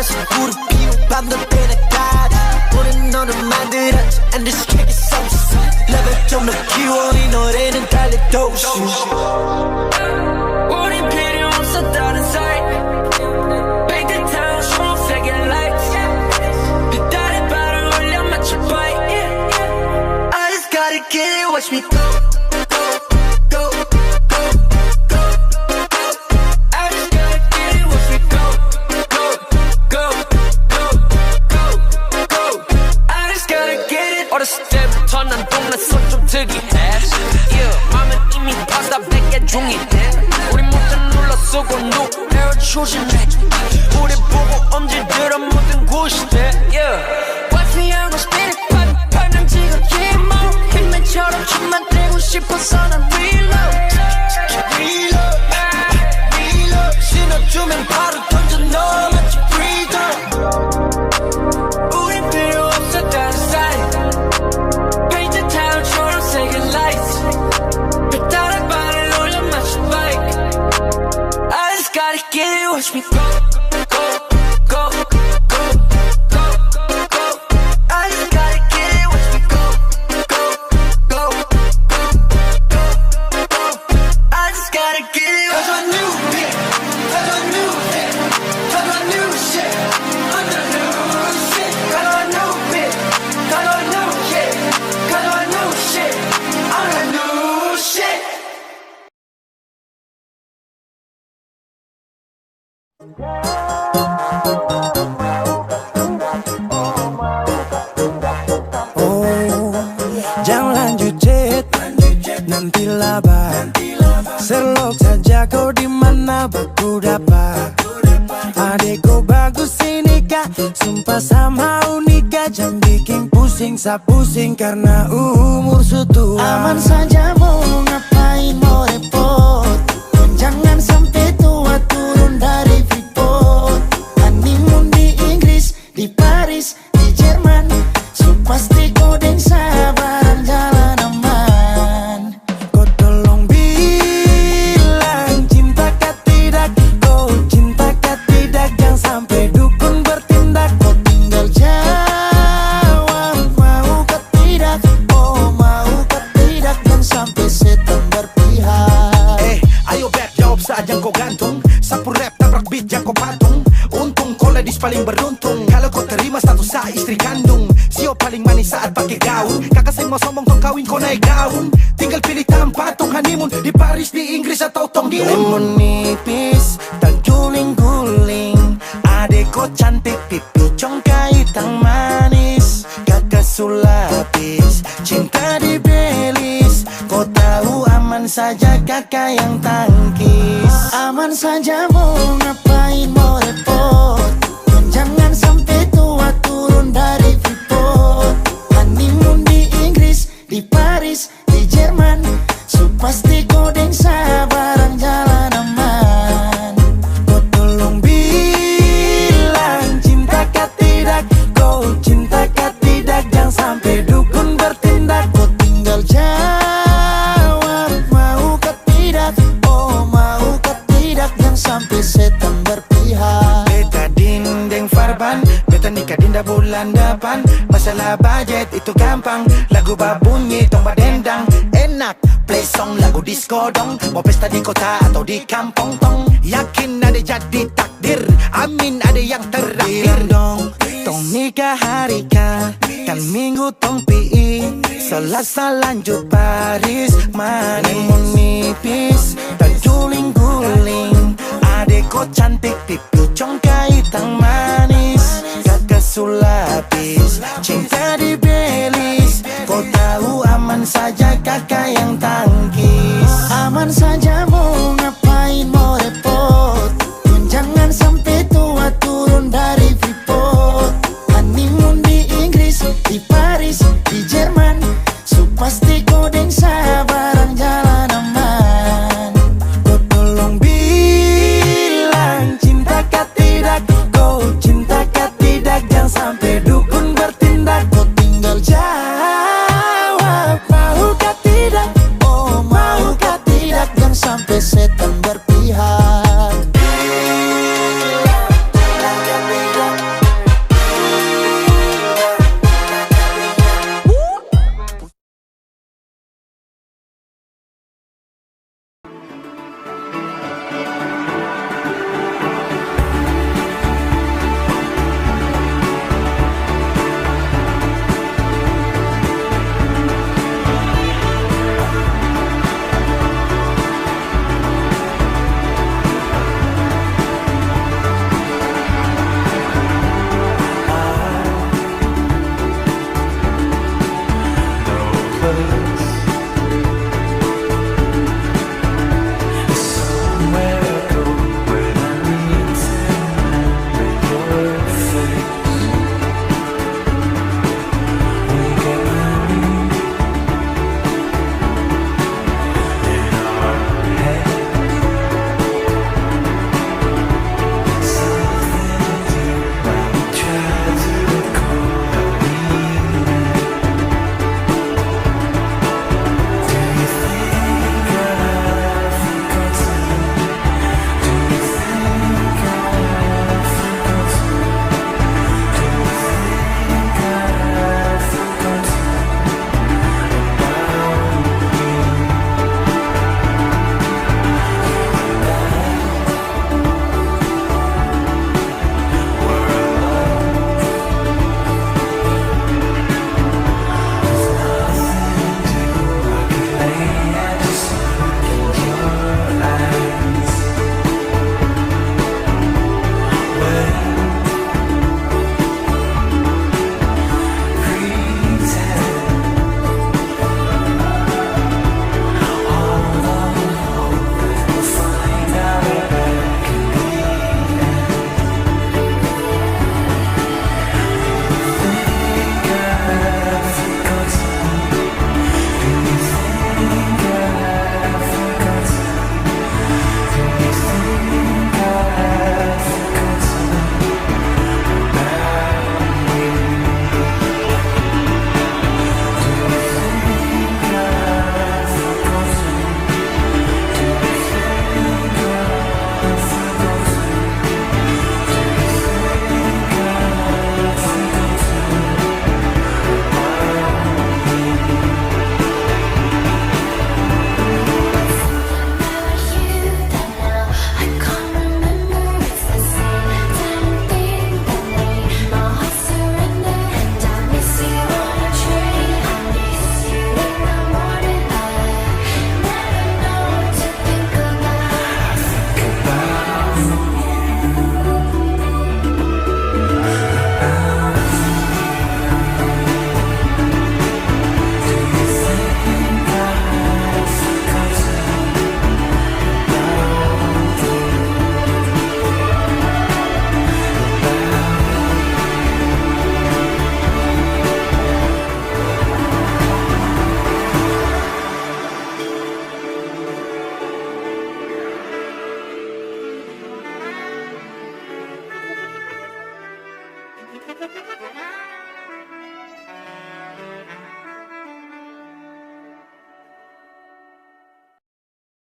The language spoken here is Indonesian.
알아서 우리 피로 밤도 때나가리 우린 너를 만들었지 and this kick is so sick 레벨 좀 높이워 이 노래는 달려도시 우린 필요 없어 다른 사이 Paint the town 초록색의 lights 빛깔의 발을 올려 맞춰 bite I just gotta get it watch me go 어렸을 때부터 난 동네서 좀 특이해 맘은 이미 파스타 100개 중이해 우리 모두 눌러 쓰고 노래를 조심해 우리 보고 엄지 들어 모든 구시대 Watch me 하고 spirit 난 지금 힘모 힘맨처럼 춤만 떼고 싶어서 난 reload 신호 주면 바로 던져 넣어 마치 breather 우린 필요 없어 다른 사이 Gotta get it, watch me go, go, go, go, go, go. I just gotta get it, watch me go, go, go, go, go, go. I just gotta get it. Cause I'm new shit, cause I'm new shit, cause I'm new shit, I'm the new shit. Cause I'm new shit, cause I'm new shit, cause I'm new shit, I'm the new shit. Oh, jangan lanjut chat, nanti laba. Selok saja kau di mana aku dapat. Adekku bagus ini kak, sumpah sama unika. Jangan bikin pusing, pusing karena umur sudah. Aman saja mau ngapain mau repot. Jangan sampai tua turun dari Freeport. Honeymoon di Inggris, di Paris, di Jerman. So pasti kau dan sabaran jalan aman. Kau tolong bilang cinta kah tidak. Kau cinta kah tidak. Jangan sampai dukun bertindak. Kau tinggal jawab mau kah tidak. Oh mau kah tidak. Jangan sampai setan berpihak. Ayo bet jawab saja kau gantung. Sapu rap tabrak beat yang kau patung. Untung kau ladies paling beruntung. Kalau kau terima status saya istri kandung. Sio paling manis saat pakai gaun. Kakak saya mau sombong tong kawin kau naik daun. Tinggal pilih tempat tong honeymoon. Di Paris, di Inggris atau tong di Lemon nipis dan guling-guling. Adek kau cantik pipi congkai tang manis. Kakak sulapis cinta di Belis. Kau tahu aman saja kakak yang tangkis. Aman saja mau ngapain mau repot. Jangan sampai tua turun dari Freeport. Honeymoon di Inggris, di Paris, di Jerman. So pasti kau dan sabaran jalan aman. Kau tolong bilang cinta kah tidak. Kau cinta kah tidak. Jangan sampai dukun bertindak. Kau tinggal jawab mau kah tidak. Oh mau kah tidak. Jangan sampai setan berpihak. Beta dinding farban, beta nikah dinda bulan depan. Masalah budget itu gampang. Lagu babunyi tong badendang. Enak play song lagu disco dong. Mau pesta di kota atau di kampung tong. Yakin ada jadi takdir. Amin ada yang terakhir dong. Tong nikah hari kan minggu tong PI. Selasa lanjut Paris. Honeymoon nipis dan guling-guling. Adek kau cantik pipi congkai tang manis. Kakak sulapis cinta di Belis. Kau tahu aman saja kakak yang tak.